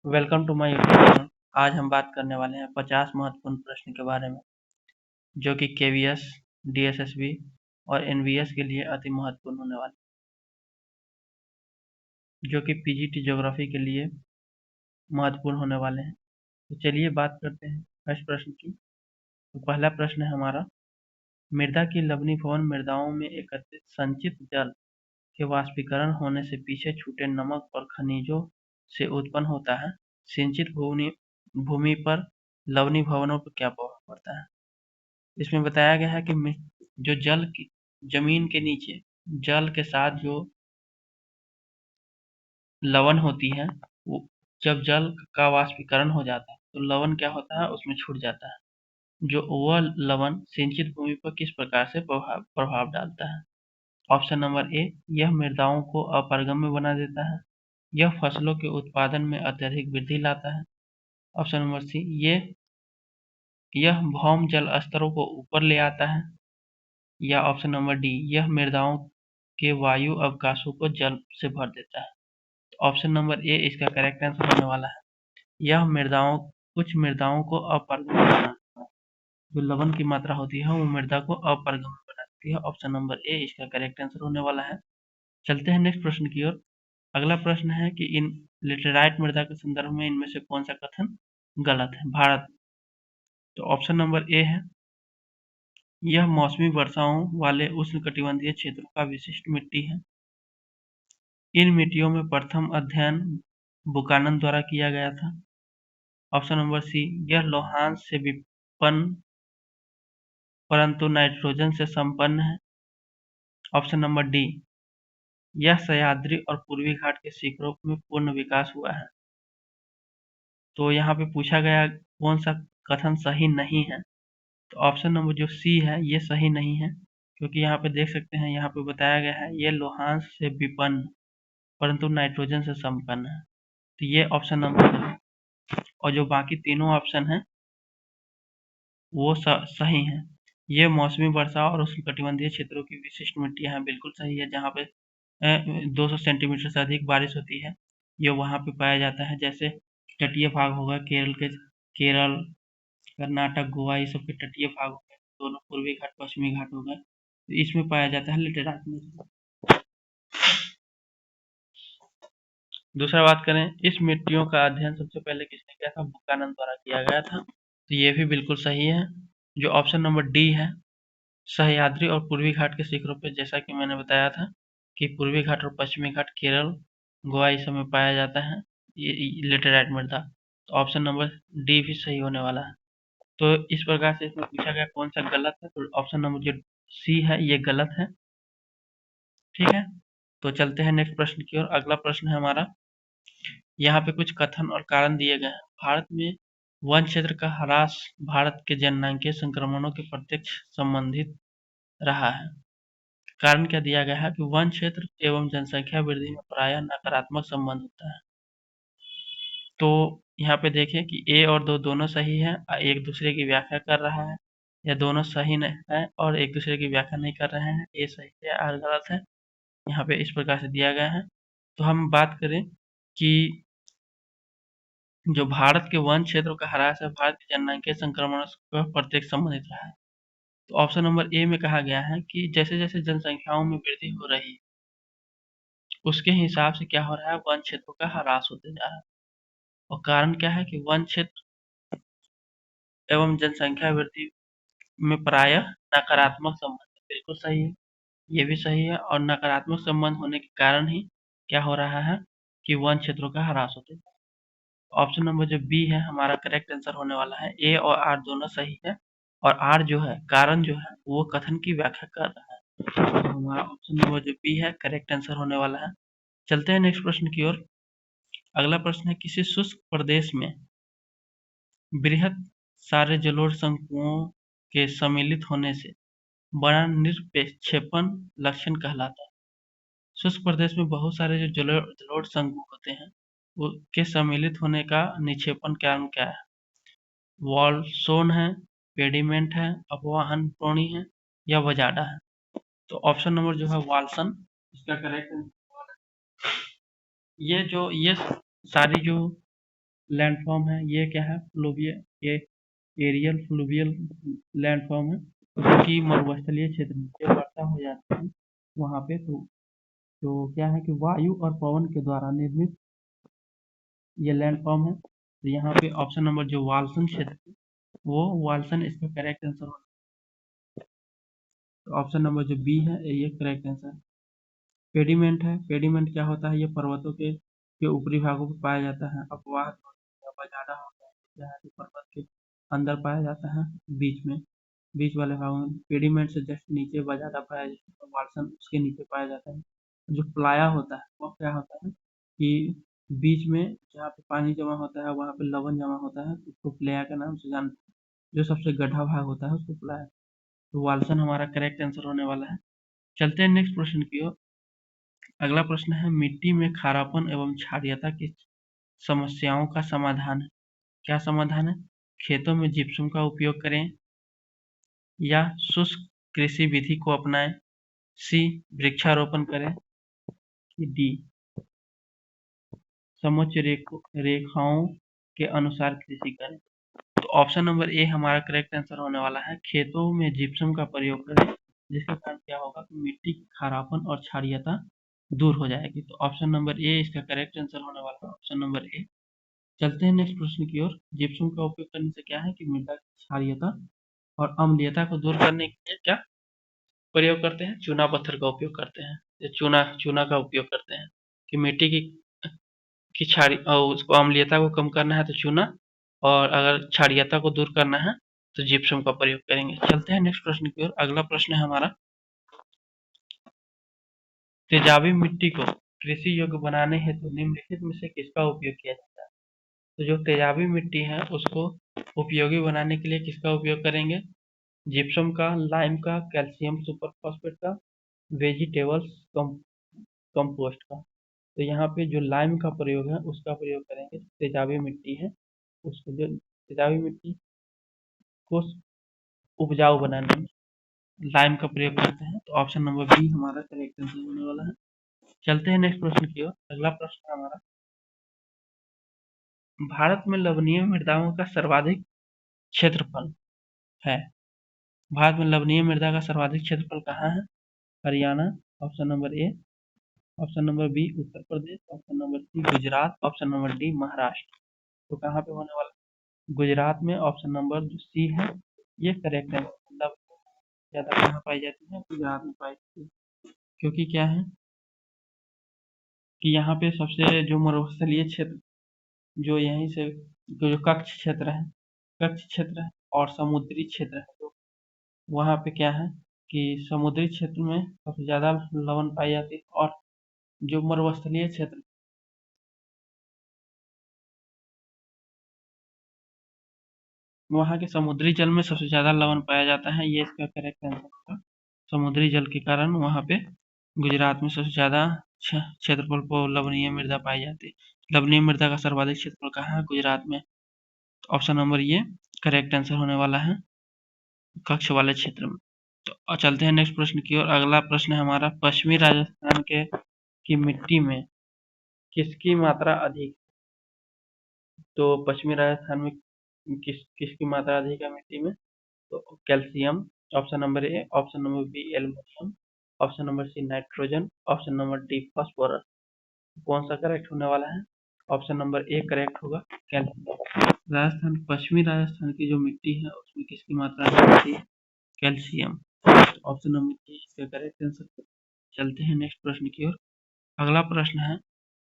Welcome to my YouTube channel. आज हम बात करने वाले हैं 50 महत्वपूर्ण प्रश्न के बारे में, जो कि केवीएस, डीएसएसबी और एनवीएस के लिए अति महत्वपूर्ण होने वाले, जो कि पीजीटी ज्योग्राफी के लिए महत्वपूर्ण होने वाले हैं। तो चलिए बात करते हैं फर्स्ट प्रश्न की। तो पहला प्रश्न है हमारा, मृदा की लवणीभवन मृदाओं में एकत्रित संचित जल के वाष्पीकरण होने से पीछे छूटे नमक और खनिजों से उत्पन्न होता है। सिंचित भूमि भूमि पर लवणीभवनों पर क्या प्रभाव पड़ता है? इसमें बताया गया है कि जो जल की जमीन के नीचे जल के साथ जो लवण होती है, वो जब जल का वाष्पीकरण हो जाता है तो लवण क्या होता है, उसमें छूट जाता है। जो वह लवण सिंचित भूमि पर किस प्रकार से प्रभाव डालता है? ऑप्शन नंबर ए, यह मृदाओं को अपारगम्य बना देता है। यह फसलों के उत्पादन में अत्यधिक वृद्धि लाता है। ऑप्शन नंबर सी, यह भौम जल स्तरों को ऊपर ले आता है। या ऑप्शन नंबर डी, यह मृदाओं के वायु अवकाशों को जल से भर देता है। तो ऑप्शन नंबर ए इसका करेक्ट आंसर होने वाला है। यह कुछ मृदाओं को अपारगम्य बनाता है। जो लवण की मात्रा होती है वो मृदा को अपारगम्य बनाती है। ऑप्शन नंबर ए इसका करेक्ट आंसर होने वाला है। चलते हैं नेक्स्ट प्रश्न की ओर। अगला प्रश्न है कि इन लेटेराइट मृदा के संदर्भ में इनमें से कौन सा कथन गलत है? भारत। तो ऑप्शन नंबर ए है, यह मौसमी वर्षाओं वाले उष्णकटिबंधीय क्षेत्रों का विशिष्ट मिट्टी है। इन मिट्टियों में प्रथम अध्ययन बुकानन द्वारा किया गया था। ऑप्शन नंबर सी, यह लौहांश से विपन्न परंतु नाइट्रोजन से संपन्न है। ऑप्शन नंबर डी, यह सह्याद्री और पूर्वी घाट के शिखरों में पूर्ण विकास हुआ है। तो यहाँ पे पूछा गया कौन सा कथन सही नहीं है। तो ऑप्शन नंबर जो सी है ये सही नहीं है, क्योंकि यहाँ पे देख सकते हैं, यहाँ पे बताया गया है ये लौहांश से विपन्न परंतु नाइट्रोजन से संपन्न है। तो ये ऑप्शन नंबर है, और जो बाकी तीनों ऑप्शन है वो सही है। ये मौसमी वर्षा और उष्णकटिबंधीय क्षेत्रों की विशिष्ट मिट्टियां हैं, बिल्कुल सही है। जहाँ पे 200 सेंटीमीटर से अधिक बारिश होती है, ये वहाँ पे पाया जाता है। जैसे तटीय भाग होगा केरल, कर्नाटक, गोवा, ये सब के तटीय भाग हो गए, दोनों पूर्वी घाट पश्चिमी घाट हो गए, तो इसमें पाया जाता है लेटेराइट मिट्टी। दूसरा बात करें, इस मिट्टियों का अध्ययन सबसे पहले किसने किया था? बुकानन द्वारा किया गया था। तो ये भी बिल्कुल सही है। जो ऑप्शन नंबर डी है, सह्याद्री और पूर्वी घाट के शिखरों पर, जैसा कि मैंने बताया था कि पूर्वी घाट और पश्चिमी घाट केरल, गोवा इस सब में पाया जाता है ये लेटेराइट मृदा। तो ऑप्शन नंबर डी भी सही होने वाला है। तो इस प्रकार से इसमें पूछा गया कौन सा गलत है, तो ऑप्शन नंबर जो सी है ये गलत है। ठीक है, तो चलते हैं नेक्स्ट प्रश्न की ओर। अगला प्रश्न है हमारा, यहाँ पे कुछ कथन और कारण दिए गए हैं। भारत में वन क्षेत्र का ह्रास भारत के जननांगीय संक्रमणों के प्रत्यक्ष संबंधित रहा है। कारण क्या दिया गया है कि वन क्षेत्र एवं जनसंख्या वृद्धि में प्रायः नकारात्मक संबंध होता है। तो यहाँ पे देखें कि ए और दो दोनों सही है, एक दूसरे की व्याख्या कर रहा है, या दोनों सही नहीं है और एक दूसरे की व्याख्या नहीं कर रहे हैं। ए सही है और गलत है, यहाँ पे इस प्रकार से दिया गया है। तो हम बात करें कि जो भारत के वन क्षेत्रों का ह्रास है भारत के जननांगीय संक्रमण का प्रत्यक्ष संबंधित रहा है। तो ऑप्शन नंबर ए में कहा गया है कि जैसे जैसे जनसंख्याओं में वृद्धि हो रही है उसके हिसाब से क्या हो रहा है, वन क्षेत्रों का ह्रास होते जा रहा है। और कारण क्या है कि वन क्षेत्र एवं जनसंख्या वृद्धि में प्रायः नकारात्मक संबंध है। बिल्कुल सही है, ये भी सही है। और नकारात्मक संबंध होने के कारण ही क्या हो रहा है कि वन क्षेत्रों का ह्रास होते जा रहा है। ऑप्शन नंबर जो बी है हमारा करेक्ट आंसर होने वाला है। ए और आर दोनों सही है, और आर जो है कारण जो है वो कथन की व्याख्या कर रहा है। तो हमारा ऑप्शन नंबर जो बी है करेक्ट आंसर होने वाला है। चलते हैं नेक्स्ट प्रश्न की ओर। अगला प्रश्न है, किसी शुष्क प्रदेश में बृहत सारे जलोढ़ शंकुओं के सम्मिलित होने से बड़ा निरपेक्षेपण लक्षण कहलाता है। शुष्क प्रदेश में बहुत सारे जो जलोढ़ शंकु होते हैं वो के सम्मिलित होने का निक्षेपण कारण क्या है? वॉलसोन है, पेडिमेंट है, अपवाहन प्रोणी है, या वजाडा है। तो ऑप्शन नंबर जो है वाल्सन इसका करेक्ट। ये सारी जो लैंडफॉर्म है, ये क्या है, फ्लूवियल, ये एरियल फ्लूवियल लैंडफॉर्म है, जो कि मरुस्थलीय क्षेत्र में जब वर्षा हो जाती है वहाँ पे, तो क्या है कि वायु और पवन के द्वारा निर्मित ये लैंडफॉर्म है। तो यहाँ पे ऑप्शन नंबर जो वाल्सन क्षेत्र है, वो वाल्सन इसका करेक्ट आंसर होगा। तो ऑप्शन नंबर जो बी है ये करेक्ट आंसर है। पेडीमेंट है, पेडीमेंट क्या होता है, ये पर्वतों के ऊपरी भागों में पाया जाता है, अपवाह ज्यादा होता है, जहाँ की पर्वत के अंदर पाया जाता है, बीच में, बीच वाले भागों में। पेडीमेंट से जस्ट नीचे बजादा पाया जाता है, वाल्सन उसके नीचे पाया जाता है। जो प्लाया होता है वो क्या होता है कि बीच में जहाँ पे पानी जमा होता है वहाँ पे लवण जमा होता है, उसको प्लाया के नाम से जानते हैं। जो सबसे गड्ढा भाग होता है उसको प्लाया। तो वाल्सन हमारा करेक्ट आंसर होने वाला है। चलते हैं नेक्स्ट प्रश्न की ओर। अगला प्रश्न है, मिट्टी में खारापन एवं क्षारीयता की समस्याओं का समाधान। क्या समाधान है? खेतों में जिप्सम का उपयोग करें, या शुष्क कृषि विधि को अपनाएं, सी वृक्षारोपण करें, कि डी समोच्च रेखाओं के अनुसार कृषि करें। तो ऑप्शन नंबर ए हमारा करेक्ट आंसर होने वाला है, खेतों में जिप्सम का प्रयोग करें, जिसके कारण क्या होगा कि मिट्टी की खारापन और क्षारीयता दूर हो जाएगी। तो ऑप्शन नंबर ए इसका करेक्ट आंसर होने वाला है, ऑप्शन नंबर ए। चलते हैं नेक्स्ट प्रश्न की ओर। जिप्सम का उपयोग करने से क्या है कि मृदा की क्षारीयता और अम्लीयता को दूर करने के लिए क्या प्रयोग करते हैं? चूना पत्थर का उपयोग करते हैं, या चूना चूना का उपयोग करते हैं कि मिट्टी की क्षारी और उसको अम्लीयता को कम करना है तो चूना, और अगर क्षारीयता को दूर करना है तो जिप्सम का प्रयोग करेंगे। चलते हैं नेक्स्ट प्रश्न की ओर। अगला प्रश्न है हमारा, तेजाबी मिट्टी को कृषि योग्य बनाने हेतु निम्नलिखित में से किसका उपयोग किया जाता है? तो जो तेजाबी मिट्टी है उसको उपयोगी बनाने के लिए किसका उपयोग करेंगे? जिप्सम का, लाइम का, कैल्शियम सुपर फॉस्फेट का, वेजिटेबल्स कंपोस्ट का। तो यहाँ पे जो लाइम का प्रयोग है उसका प्रयोग करेंगे। तेजाबी मिट्टी है उसको, जो तेजाबी मिट्टी को उपजाऊ बनाने में लाइम का प्रयोग करते हैं। तो ऑप्शन नंबर बी हमारा करेक्ट आंसर होने वाला है। चलते हैं नेक्स्ट प्रश्न की ओर। अगला प्रश्न है हमारा, भारत में लवणीय मृदाओं का सर्वाधिक क्षेत्रफल है। भारत में लवणीय मृदा का सर्वाधिक क्षेत्रफल कहाँ है? Haryana, option number A, option number B Uttar Pradesh, option number C Gujarat, option number D Maharashtra. तो कहाँ पे होने वाला? गुजरात में। ऑप्शन नंबर जो सी है ये करेक्ट है, मतलब ज्यादा कहाँ पाई जाती है? गुजरात में पाई जाती है। क्योंकि क्या है कि यहाँ पे सबसे जो मरुस्थलीय क्षेत्र, जो यहीं से जो कच्छ क्षेत्र है, कच्छ क्षेत्र है और समुद्री क्षेत्र है, तो वहाँ पे क्या है कि समुद्री क्षेत्र में सबसे ज्यादा लवण पाई जाती है, और जो मरुस्थलीय क्षेत्र, वहाँ के समुद्री जल में सबसे ज्यादा लवण पाया जाता है, ये इसका करेक्ट आंसर होगा। समुद्री जल के कारण वहाँ पे गुजरात में सबसे ज्यादा क्षेत्रफल पर लवणीय मृदा पाई जाती है। लवणीय मृदा का सर्वाधिक क्षेत्रफल कहाँ है? गुजरात में। तो ऑप्शन नंबर ये करेक्ट आंसर होने वाला है, कक्ष वाले क्षेत्र में। तो चलते हैं नेक्स्ट प्रश्न की ओर। अगला प्रश्न है हमारा, पश्चिमी राजस्थान के की मिट्टी में किसकी मात्रा अधिक? तो पश्चिमी राजस्थान में किसकी मात्रा अधिक है मिट्टी में? तो calcium, option number A, option number B aluminium, option number C nitrogen, option number D phosphorus. कौन सा करेक्ट होने वाला है? ऑप्शन नंबर ए करेक्ट होगा, कैल्शियम। राजस्थान, पश्चिमी राजस्थान की जो मिट्टी है उसमें किसकी मात्रा अधिक होती है? कैल्शियम। ऑप्शन नंबर डी इसका करेक्ट आंसर। चलते हैं नेक्स्ट प्रश्न की ओर। अगला प्रश्न है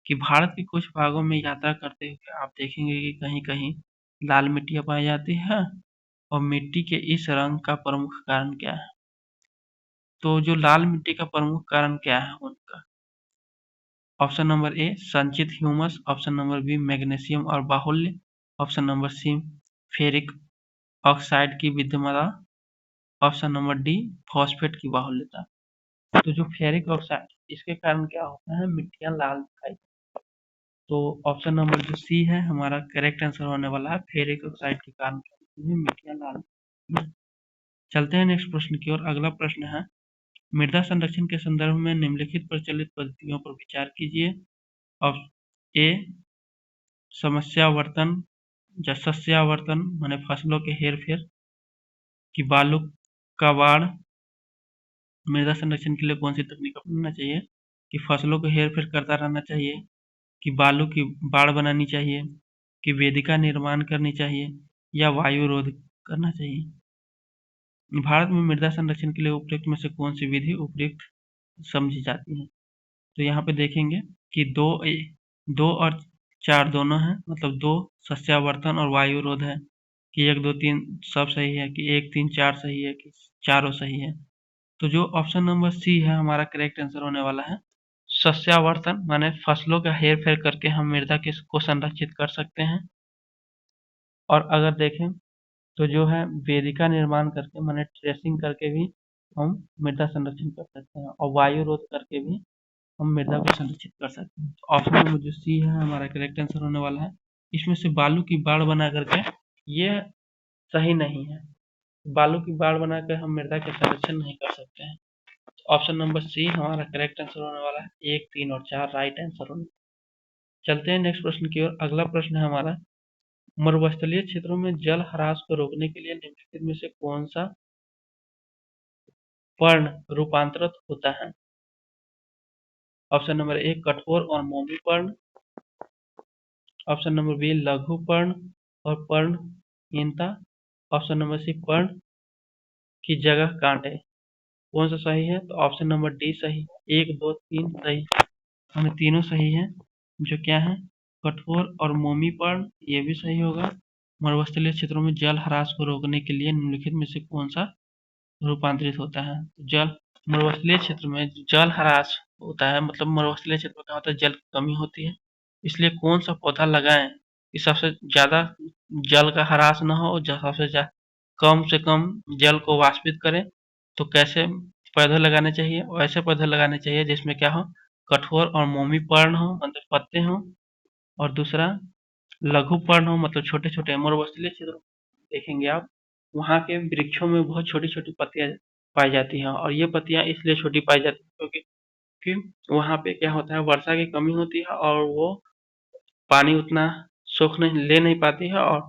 कि भारत के कुछ भागों में यात्रा करते हुए आप देखेंगे कि कहीं कहीं लाल मिट्टियाँ पाई जाती है, और मिट्टी के इस रंग का प्रमुख कारण क्या है? तो जो लाल मिट्टी का प्रमुख कारण क्या है उनका? ऑप्शन नंबर ए संचित humus, option number B magnesium और बाहुल्य, option number C ferric oxide की विद्यमानता, ऑप्शन नंबर डी फॉस्फेट की बाहुल्यता। तो जो फेरिक ऑक्साइड, इसके कारण क्या होता है मिट्टियां लाल दिखाई। तो ऑप्शन नंबर जो सी है हमारा करेक्ट आंसर होने वाला है, फेरिक ऑक्साइड के कारण क्या होती है मिट्टियां लाल। चलते हैं नेक्स्ट प्रश्न की ओर। अगला प्रश्न है, मृदा संरक्षण के संदर्भ में निम्नलिखित प्रचलित पद्धतियों पर विचार कीजिए। ऑप्शन ए समस्यावर्तन या सस्यावर्तन माने फसलों के हेर फेर, कि बालू का बाढ़, मृदा संरक्षण के लिए कौन सी तकनीक अपनाना चाहिए, कि फसलों को हेर फेर करता रहना चाहिए, कि बालू की बाढ़ बनानी चाहिए, कि वेदिका निर्माण करनी चाहिए, या वायु रोध करना चाहिए। भारत में मृदा संरक्षण के लिए उपयुक्त में से कौन सी विधि उपयुक्त समझी जाती है? तो यहाँ पे देखेंगे कि दो और चार दोनों हैं, मतलब दो सस्यावर्तन और वायु रोध है, कि एक दो तीन सब सही है, कि एक तीन चार सही है, कि चारों सही है। तो जो ऑप्शन नंबर सी है हमारा करेक्ट आंसर होने वाला है। सस्यावर्तन माने फसलों का हेर फेर करके हम मृदा को संरक्षित कर सकते हैं। और अगर देखें तो जो है वेदिका निर्माण करके माने ट्रेसिंग करके भी हम मृदा संरक्षण कर सकते हैं, और वायु रोध करके भी हम मृदा को संरक्षित कर सकते हैं। तो ऑप्शन नंबर जो सी है हमारा करेक्ट आंसर होने वाला है। इसमें से बालू की बाढ़ बना करके ये सही नहीं है। बालू की बाढ़ बनाकर हम मृदा का संरक्षण नहीं कर सकते हैं। ऑप्शन नंबर सी हमारा करेक्ट आंसर होने वाला है। 1, 3 और 4 राइट आंसर होने। चलते हैं नेक्स्ट प्रश्न की ओर। अगला प्रश्न है हमारा, मरुस्थलीय क्षेत्रों में जल ह्रास को रोकने के लिए निम्नलिखित में से कौन सा पर्ण रूपांतरित होता है? ऑप्शन नंबर ए कठोर और मोमी पर्ण, ऑप्शन नंबर बी लघु पर्ण और पर्णहीनता, ऑप्शन नंबर सी पर्ण की जगह कांटे। कौन सा सही है? तो ऑप्शन नंबर डी सही है। 1, 2, 3 सही, हमें तीनों सही है। जो क्या है? कठोर और मोमी पर्ण, ये भी सही होगा। मरुस्थलीय क्षेत्रों में जल ह्रास को रोकने के लिए निम्नलिखित में से कौन सा रूपांतरित होता है? जल मरुस्थलीय क्षेत्र में जल ह्रास होता है, मतलब मरुस्थलीय क्षेत्र में क्या होता है, जल की कमी होती है। इसलिए कौन सा पौधा लगाएं कि सबसे ज्यादा जल का ह्रास न हो, सबसे कम से कम जल को वाष्पित करे? तो कैसे पौधे लगाने चाहिए? वैसे पौधे लगाने चाहिए जिसमें क्या हो, कठोर और मोमी पर्ण हो, मतलब पत्ते हो, और दूसरा लघु पर्ण हो, मतलब छोटे छोटे। मरुस्थलीय क्षेत्र देखेंगे आप, वहाँ के वृक्षों में बहुत छोटी छोटी पत्तियां पाई जाती हैं, और ये पत्तियां इसलिए छोटी पाई जाती हैं क्योंकि वहाँ पे क्या होता है, वर्षा की कमी होती है, और वो पानी उतना सोख नहीं ले नहीं पाती है, और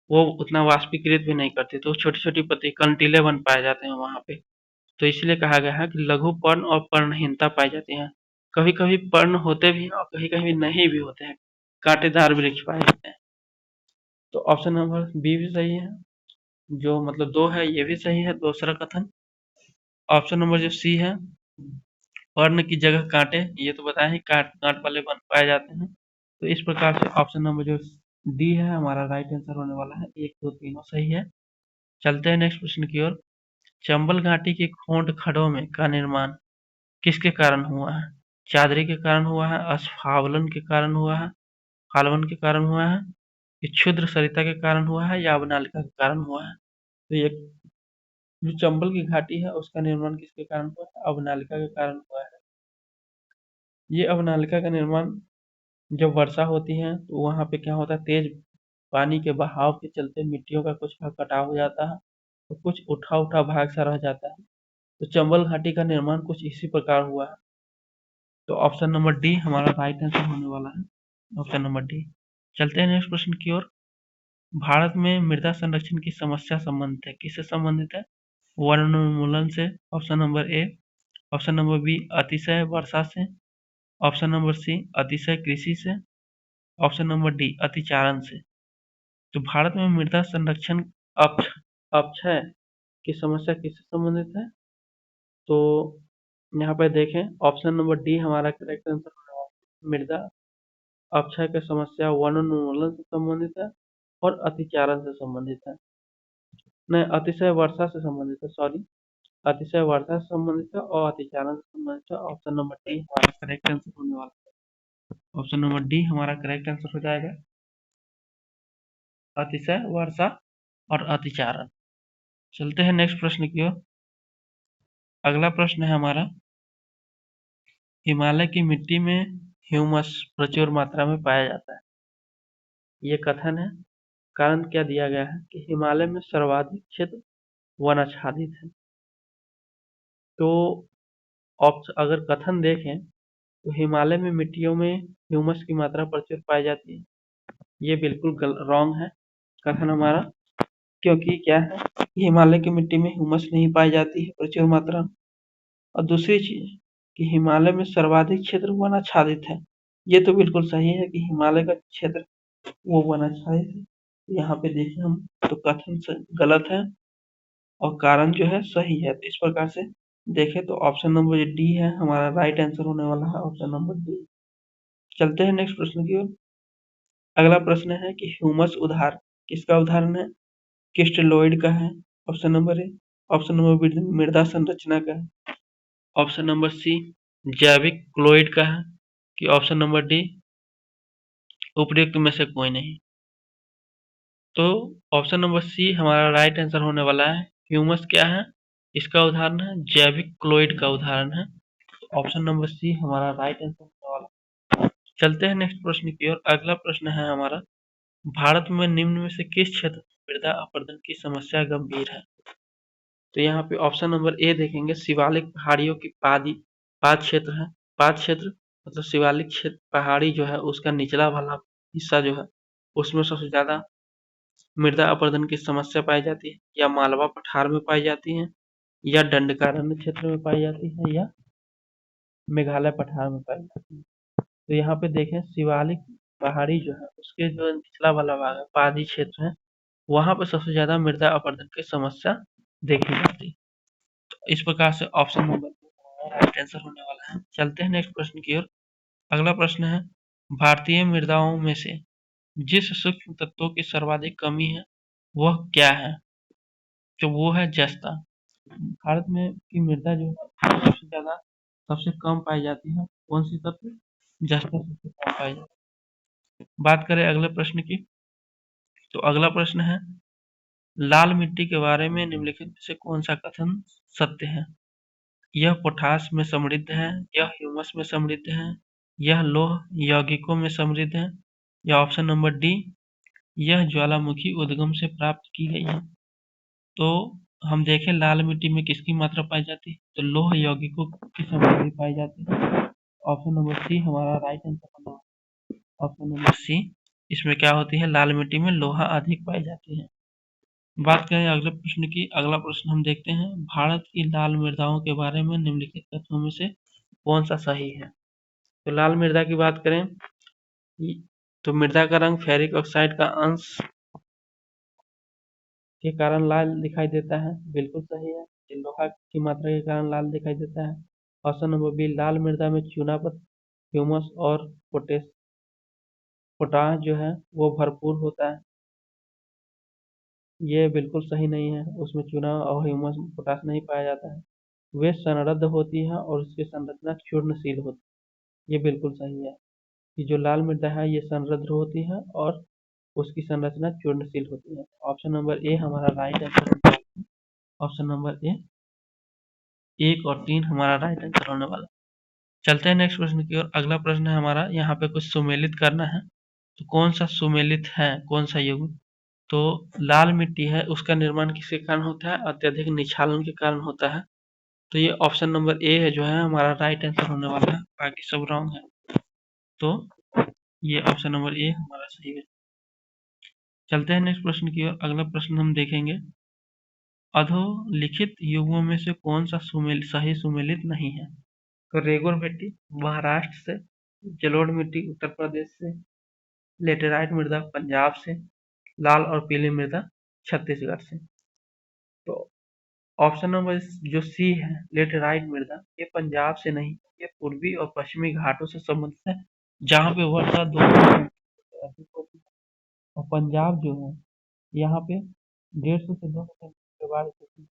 वो उतना वाष्पीकृत भी नहीं करती, तो छोटी छोटी पत्ती कंटीले बन पाए जाते हैं वहाँ पे। तो इसलिए कहा गया है कि लघु पर्ण और पर्णहीनता पाई जाती है। कभी कभी पर्ण होते भी हैं और कहीं कहीं नहीं भी होते हैं, कांटेदार वृक्ष पाए जाते हैं। तो ऑप्शन नंबर बी भी सही है, जो मतलब दो है ये भी सही है, दूसरा कथन। ऑप्शन नंबर जो सी है, पर्ण की जगह कांटे, ये तो बताया ही, कांट कांट वाले बन पाए जाते हैं। तो इस प्रकार से ऑप्शन नंबर जो डी है हमारा राइट आंसर होने वाला है। 1, 2, तीनों सही है। चलते हैं नेक्स्ट प्रश्न की ओर। चंबल घाटी के खोंड खड़ों में का निर्माण किसके कारण हुआ है? चादरी के कारण हुआ है, स्फावलन के कारण हुआ है, फाल्वन के कारण हुआ है, कि क्षुद्र सरिता के कारण हुआ है, या अवनालिका के कारण हुआ है? तो ये जो चंबल की घाटी है उसका निर्माण किसके कारण हुआ है? अवनालिका के कारण हुआ है। ये अवनालिका का निर्माण, जब वर्षा होती है तो वहाँ पे क्या होता है, तेज पानी के बहाव के चलते मिट्टियों का कुछ भाग कटाव हो जाता है, तो कुछ उठा उठा भाग सा रह जाता है। तो चंबल घाटी का निर्माण कुछ इसी प्रकार हुआ है। तो ऑप्शन नंबर डी हमारा राइट आंसर होने वाला है। Option number D. चलते हैं नेक्स्ट प्रश्न की ओर। भारत में मृदा संरक्षण की समस्या संबंधित है, किससे संबंधित है? वनोन्मूलन से, option number A. Option number B अतिशय वर्षा से, ऑप्शन नंबर सी अतिशय कृषि से, ऑप्शन नंबर डी अतिचारण से। तो भारत में मृदा संरक्षण अपक्षय की समस्या किससे संबंधित है? तो यहाँ पे देखें, ऑप्शन नंबर डी हमारा करेक्ट आंसर होने वाला है। मृदा अपक्षय की समस्या वनोन्मूलन से संबंधित है और अतिचारण से संबंधित है। नहीं, अतिशय वर्षा से संबंधित है, सॉरी। अतिशय वर्षा से संबंधित है और अतिचारण से संबंधित है। ऑप्शन नंबर डी हमारा करेक्ट आंसर होने वाला है। ऑप्शन नंबर डी हमारा करेक्ट आंसर हो जाएगा, अतिशय वर्षा और अतिचारण। चलते हैं नेक्स्ट प्रश्न की ओर। अगला प्रश्न है हमारा, हिमालय की मिट्टी में ह्यूमस प्रचुर मात्रा में पाया जाता है, ये कथन है। कारण क्या दिया गया है कि हिमालय में सर्वाधिक क्षेत्र वन आच्छादित है। तो अगर कथन देखें तो हिमालय में मिट्टियों में ह्यूमस की मात्रा प्रचुर पाई जाती है, ये बिल्कुल रॉन्ग है कथन हमारा, क्योंकि क्या है, हिमालय की मिट्टी में ह्यूमस नहीं पाई जाती है प्रचुर मात्रा में। और दूसरी चीज कि हिमालय में सर्वाधिक क्षेत्र वनाच्छादित है। ये तो बिल्कुल सही है कि हिमालय का क्षेत्र वो वनाच्छादित है। यहाँ पे देखें हम तो कथन गलत है और कारण जो है सही है। तो इस प्रकार से देखें तो ऑप्शन नंबर डी है हमारा राइट आंसर होने वाला है, ऑप्शन नंबर डी। चलते हैं नेक्स्ट प्रश्न की ओर। अगला प्रश्न है कि ह्यूमस उदाहरण किसका उदाहरण है? क्रिस्टलोइड का है, option number A. Option number B मृदा संरचना का है, ऑप्शन नंबर सी जैविक क्लोइड का है, कि ऑप्शन नंबर डी उपयुक्त में से कोई नहीं। तो ऑप्शन नंबर सी हमारा राइट आंसर होने वाला है। ह्यूमस क्या है? इसका उदाहरण है जैविक क्लोइड का उदाहरण है। तो ऑप्शन नंबर सी हमारा राइट आंसर होने वाला है। चलते हैं नेक्स्ट प्रश्न की ओर। अगला प्रश्न है हमारा, भारत में निम्न में से किस क्षेत्र में मृदा अपरदन की समस्या गंभीर है? तो यहाँ पे ऑप्शन नंबर ए देखेंगे, शिवालिक पहाड़ियों की पाद क्षेत्र है। पाद क्षेत्र मतलब शिवालिक क्षेत्र, पहाड़ी जो है उसका निचला वाला हिस्सा जो है उसमें सबसे ज्यादा मृदा अपरदन की समस्या पाई जाती है, या मालवा पठार में पाई जाती है, या दंडकारण्य क्षेत्र में पाई जाती है, या मेघालय पठार में पाई जाती है। तो यहाँ पे देखें शिवालिक पहाड़ी जो है उसके जो निचला वाला भाग है, पहाड़ी क्षेत्र है, वहां पर सबसे ज्यादा मृदा अपरदन की समस्या देखी जाती है। तो इस प्रकार से ऑप्शन नंबर राइट आंसर होने वाला है। चलते हैं नेक्स्ट प्रश्न की ओर। अगला प्रश्न है, भारतीय मृदाओं में से जिस सूक्ष्म तत्वों की सर्वाधिक कमी है वह क्या है? तो वो है जस्ता। भारत में की मृदा जो है सबसे ज्यादा सबसे कम पाई जाती है। कौन सी तत्व? जस्ता सबसे कम पाई जाती है। बात करें अगले प्रश्न की, तो अगला प्रश्न है, लाल मिट्टी के बारे में निम्नलिखित में से कौन सा कथन सत्य है? यह पोटाश में समृद्ध है, यह ह्यूमस में समृद्ध है, यह लौह यौगिकों में समृद्ध है, या ऑप्शन नंबर डी यह ज्वालामुखी उद्गम से प्राप्त की गई है। तो हम देखें लाल मिट्टी में किसकी मात्रा पाई जाती है? तो लौह यौगिकों की समृद्धि पाई जाती है। ऑप्शन नंबर सी हमारा राइट आंसर होगा। ऑप्शन नंबर सी, इसमें क्या होती है, लाल मिट्टी में लोहा अधिक पाई जाती है। बात करें अगले प्रश्न की। अगला प्रश्न हम देखते हैं, भारत की लाल मृदाओं के बारे में निम्नलिखित तथ्यों में से कौन सा सही है? तो लाल मृदा की बात करें तो मृदा का रंग फेरिक ऑक्साइड का अंश के कारण लाल दिखाई देता है, बिल्कुल सही है। ये लोहा की मात्रा के कारण लाल दिखाई देता है। ऑप्शन नंबर बी, लाल मृदा में चूनापत्थ, ह्यूमस और पोटाश जो है वो भरपूर होता है। ये बिल्कुल सही नहीं है, उसमें चूना और ह्यूमस पोटाश नहीं पाया जाता है। वे संरद्ध होती है और उसकी संरचना चूर्णशील होती है। ये बिल्कुल सही है कि जो लाल मृदा है ये संरद्ध होती है और उसकी संरचना चूर्णशील होती है। ऑप्शन नंबर ए हमारा राइट आंसर होगा। ऑप्शन नंबर ए, एक और तीन हमारा राइट आंसर होने वाला। चलते हैं नेक्स्ट प्रश्न की ओर। अगला प्रश्न है हमारा, यहाँ पे कुछ सुमेलित करना है। तो कौन सा सुमेलित है, कौन सा युग? तो लाल मिट्टी है उसका निर्माण किसके कारण होता है? अत्यधिक निछालन के कारण होता है। तो ये ऑप्शन नंबर ए है जो है हमारा राइट आंसर होने वाला है, बाकी सब रॉन्ग है। तो ये ऑप्शन नंबर ए हमारा सही है। चलते हैं नेक्स्ट प्रश्न की ओर। अगला प्रश्न हम देखेंगे, अधोलिखित युगों में से कौन सा सही सुमेलित नहीं है? तो रेगुर मिट्टी महाराष्ट्र से, जलोढ़ मिट्टी उत्तर प्रदेश से, लेटेराइट मृदा पंजाब से, लाल और पीली मृदा छत्तीसगढ़ से। तो ऑप्शन नंबर जो सी है लेटेराइट मृदा, ये पंजाब से नहीं, ये पूर्वी और पश्चिमी घाटों से संबंधित है, जहाँ पे वर्षा दोनों अधिक होती है। और पंजाब जो है यहाँ पे 150 से 200 सेंटीमीटर के बाढ़ होती है।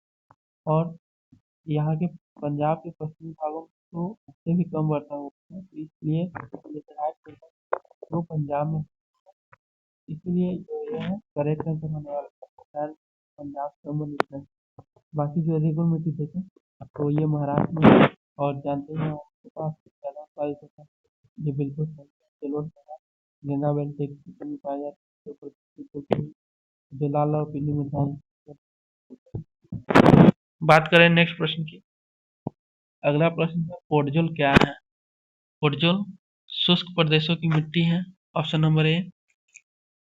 और यहाँ के पंजाब के पश्चिमी भागों में तो उससे भी कम वर्षा होती है। तो इसलिए लेटेराइट मृदा जो पंजाब में, इसलिए जो ये है करेक्ट आंसर होने वाला है, शायद पंजाब से संबंधित है। बाकी जो रेगुर मिट्टी देखें तो ये महाराष्ट्र में है, और जानते हैं आपके पास ज़्यादा उत्पादित होता है। ये बिल्कुल सही है। जलोढ़ मृदा गंगा बेल्ट के क्षेत्र में पाया जाता है, बिल्कुल सही। जो लाल और पीली मिठाई। बात करें नेक्स्ट प्रश्न की। अगला प्रश्न है, पोडजोल क्या है? पोडजोल शुष्क प्रदेशों की मिट्टी है। ऑप्शन नंबर ए।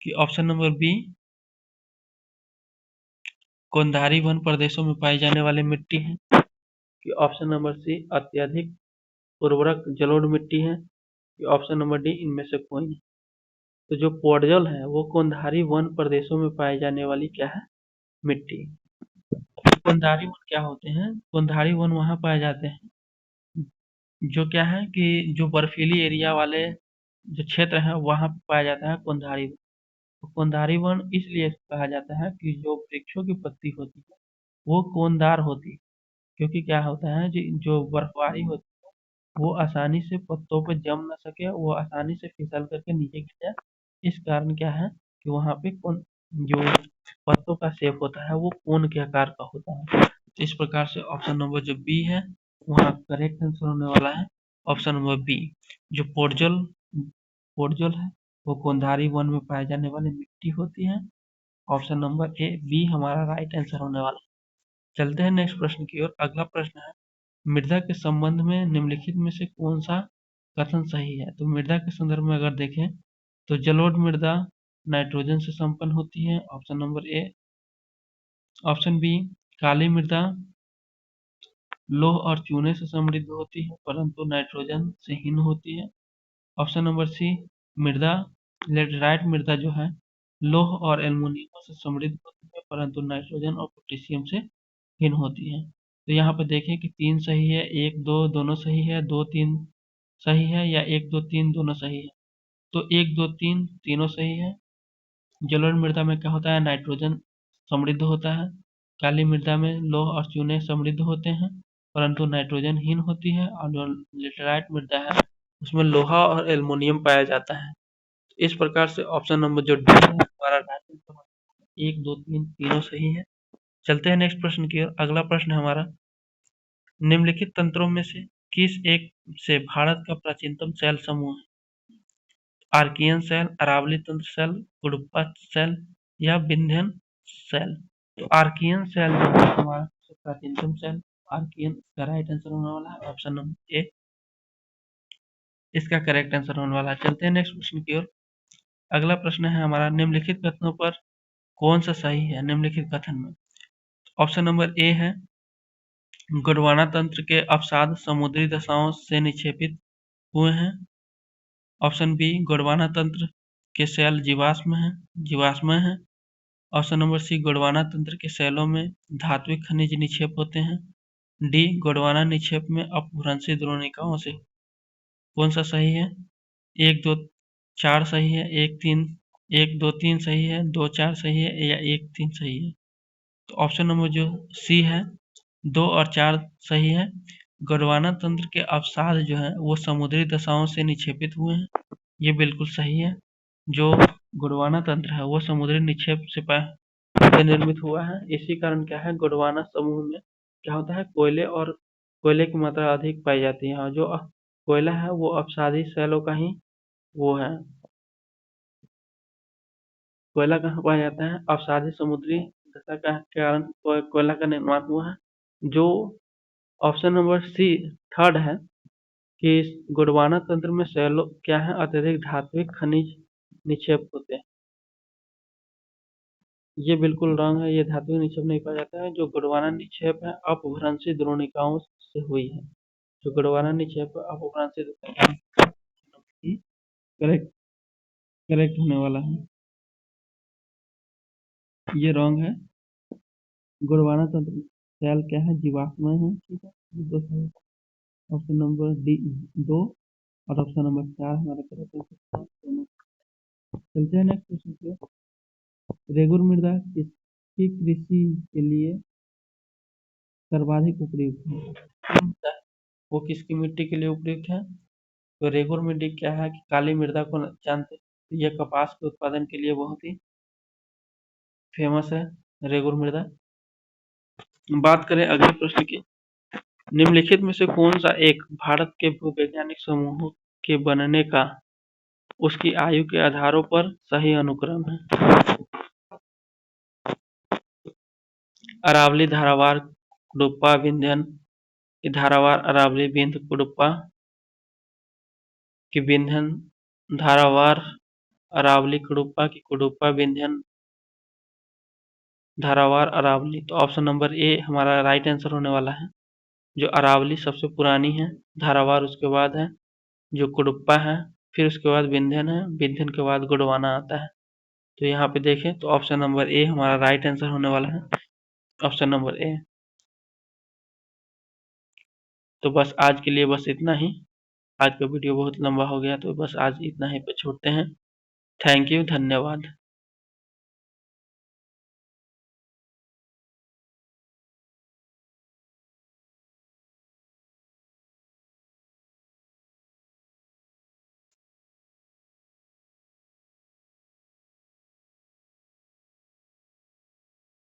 कि ऑप्शन नंबर बी कोंधारी वन प्रदेशों में पाई जाने वाली मिट्टी है, कि ऑप्शन नंबर सी अत्यधिक उर्वरक जलोढ़ मिट्टी है, कि ऑप्शन नंबर डी इनमें से कोई नहीं। तो जो पोडजल है वो कोंधारी वन प्रदेशों में पाई जाने वाली क्या है, मिट्टी। कोंधारी वन क्या होते हैं, कोंधारी वन वहाँ पाए जाते हैं जो क्या है कि जो बर्फीली एरिया वाले जो क्षेत्र है वहाँ पे पाया जाता है कोंधारी वन। तो कोंधारी वन इसलिए कहा जाता है कि जो वृक्षों की पत्ती होती है वो कोनदार होती है, क्योंकि क्या होता है जो बर्फबारी होती है वो आसानी से पत्तों पर जम ना सके, वो आसानी से फिसल करके नीचे गिर जाए। इस कारण क्या है कि वहाँ पे कोन जो पत्तों का शेप होता है वो कोन के आकार का होता है। तो इस प्रकार से ऑप्शन नंबर जो बी है वहाँ करेक्ट आंसर होने वाला है ऑप्शन नंबर बी। जो पोडजल पोडजल है वो कोंधारी वन में पाए जाने वाली मिट्टी होती है। ऑप्शन नंबर ए बी हमारा राइट आंसर होने वाला है। चलते हैं नेक्स्ट प्रश्न की ओर। अगला प्रश्न है, मृदा के संबंध में निम्नलिखित में से कौन सा कथन सही है। तो मृदा के संदर्भ में अगर देखें तो जलोढ़ मृदा नाइट्रोजन से संपन्न होती है, option number A. Option B काली मृदा लौह और चूने से समृद्ध होती है परंतु नाइट्रोजन से हीन होती है। ऑप्शन नंबर सी मृदा लेटराइट मृदा जो है लौह और एल्युमिनियम से समृद्ध होती है परंतु नाइट्रोजन और पोटेशियम से हीन होती है। तो यहाँ पर देखें कि 3 सही है, 1 2 दोनों सही है, 2 3 सही है, या 1 2 3 दोनों सही है। तो 1 2 3 तीनों सही है। जलोढ़ मृदा में क्या होता है, नाइट्रोजन समृद्ध होता है। काली मृदा में लौह और चूने समृद्ध होते हैं परंतु नाइट्रोजन हीन होती है। और जो लेटराइट मृदा है उसमें लोहा और एल्युमिनियम पाया जाता है। इस प्रकार से ऑप्शन नंबर जो डी है हमारा राइट आंसर। 1 2 3 तीनों सही है। चलते हैं नेक्स्ट प्रश्न की ओर। अगला प्रश्न है हमारा, निम्नलिखित तंत्रों में से किस एक से भारत का प्राचीनतम सेल समूह है। आर्कियन सेल, अरावली तंत्र सेल, कुडुप्पा सेल या विंध्यन सेल। तो आर्कियन सेल जो है हमारा सबसे प्राचीनतम सेल आर्कियन का राइट आंसर होने वाला है ऑप्शन नंबर ए इसका करेक्ट आंसर होने वाला है। चलते हैं नेक्स्ट प्रश्न की ओर। अगला प्रश्न है हमारा, निम्नलिखित कथनों पर कौन सा सही है। निम्नलिखित कथन में ऑप्शन नंबर ए है गोंडवाना तंत्र के अवसाद समुद्री दशाओं से निक्षेपित हुए हैं। ऑप्शन बी गोंडवाना तंत्र के सेल जीवाश्म हैं। ऑप्शन नंबर सी गोंडवाना तंत्र के सेलों में धात्विक खनिज निक्षेप होते हैं। डी गोंडवाना निक्षेप में अपभ्रंशी द्रोणिकाओं से। कौन सा सही है। 1 2 4 सही है, 1 2 3 सही है, 2 4 सही है, या 1 3 सही है। तो ऑप्शन नंबर जो सी है 2 और 4 सही है। गोंडवाना तंत्र के अवसाद जो है वो समुद्री दशाओं से निक्षेपित हुए हैं, ये बिल्कुल सही है। जो गोंडवाना तंत्र है वो समुद्री निक्षेप से निर्मित हुआ है। इसी कारण क्या है गोंडवाना समूह में क्या होता है कोयले की मात्रा अधिक पाई जाती है। और जो कोयला है वो अपसादी सेलों का ही वो है। कोयला कहाँ पाया जाता है, अवसादी समुद्री दशा का कारण कोयला का निर्माण हुआ है। जो ऑप्शन नंबर सी थर्ड है कि गोंडवाना तंत्र में सेलों क्या है अत्यधिक धात्विक खनिज निक्षेप होते हैं, ये बिल्कुल रॉन्ग है। ये धात्विक निक्षेप नहीं पाया जाता है। जो गोंडवाना निक्षेप है अपभ्रंशी द्रोणिकाओं से हुई है। जो गोंडवाना निक्षेप अपभ्रंशी करेक्ट करेक्ट होने वाला है, ये रॉन्ग है। गोंडवाना तंत्र सेल क्या है जीवाश्म है, ठीक है। ये दो सही। ऑप्शन नंबर डी 2 और ऑप्शन नंबर 4 हमारे करेक्ट आंसर दोनों। चलते हैं नेक्स्ट क्वेश्चन पे। रेगुर मृदा किसकी कृषि के लिए सर्वाधिक उपयुक्त है। वो किसकी मिट्टी के लिए उपयुक्त है। तो रेगुर मिट्टी क्या है कि काली मृदा को जानते हैं, तो यह कपास के उत्पादन के लिए बहुत ही फेमस है रेगुर मृदा। बात करें अगले प्रश्न की, निम्नलिखित में से कौन सा एक भारत के भूवैज्ञानिक समूह के बनने का उसकी आयु के आधारों पर सही अनुक्रम है। अरावली धारावार कुडुप्पा विंध्यन की धारावार अरावली विंध्य कुडुप्पा की विंध्यन धारावार अरावली कुडुप्पा की कुडुप्पा विंध्यन धारावार अरावली। तो ऑप्शन नंबर ए हमारा राइट आंसर होने वाला है। जो अरावली सबसे पुरानी है, धारावार उसके बाद है, जो कुडुप्पा है, फिर उसके बाद विंध्यन है, विंध्यन के बाद गोंडवाना आता है। तो यहाँ पे देखें तो ऑप्शन नंबर ए हमारा राइट आंसर होने वाला है, ऑप्शन नंबर ए। तो बस आज के लिए बस इतना ही। आज का वीडियो बहुत लंबा हो गया, तो बस आज इतना ही पे छोड़ते हैं। थैंक यू, धन्यवाद।